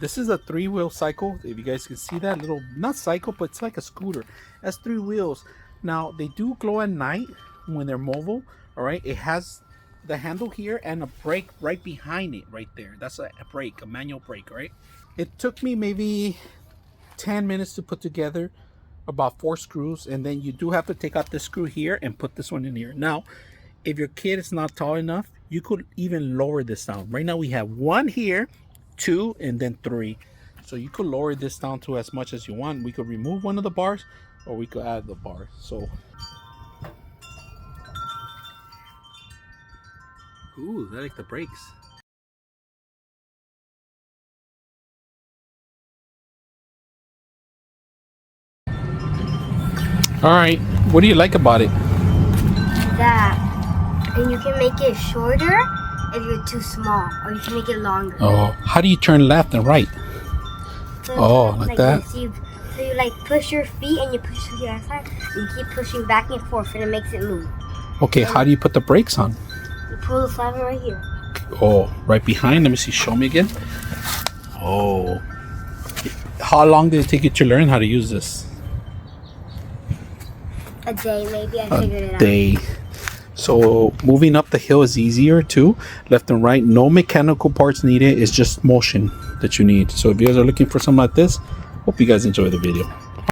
This is a 3-wheel cycle. If you guys can see that little, not cycle, but it's like a scooter. That's 3 wheels. Now they do glow at night when they're mobile. All right, it has the handle here and a brake right behind it, right there. That's a brake, a manual brake, right? It took me maybe 10 minutes to put together, about 4 screws, and then you do have to take out this screw here and put this one in here. Now, if your kid is not tall enough, you could even lower this down. Right now we have 1 here, 2, and then 3. So you could lower this down to as much as you want. We could remove one of the bars, or we could add the bars. So, ooh, I like the brakes. All right, what do you like about it? That, and you can make it shorter if you're too small, or you can make it longer. Oh, how do you turn left and right? So like that? This. So you like push your feet and you push your outside, and you keep pushing back and forth, and it makes it move. Okay, how do you put the brakes on? You pull the lever right here. Oh, right behind. Let me see. Show me again. Oh, how long did it take you to learn how to use this? A day, maybe. I figured it out. A day. So moving up the hill is easier too. Left and right, no mechanical parts needed. It's just motion that you need. So if you guys are looking for something like this, hope you guys enjoy the video.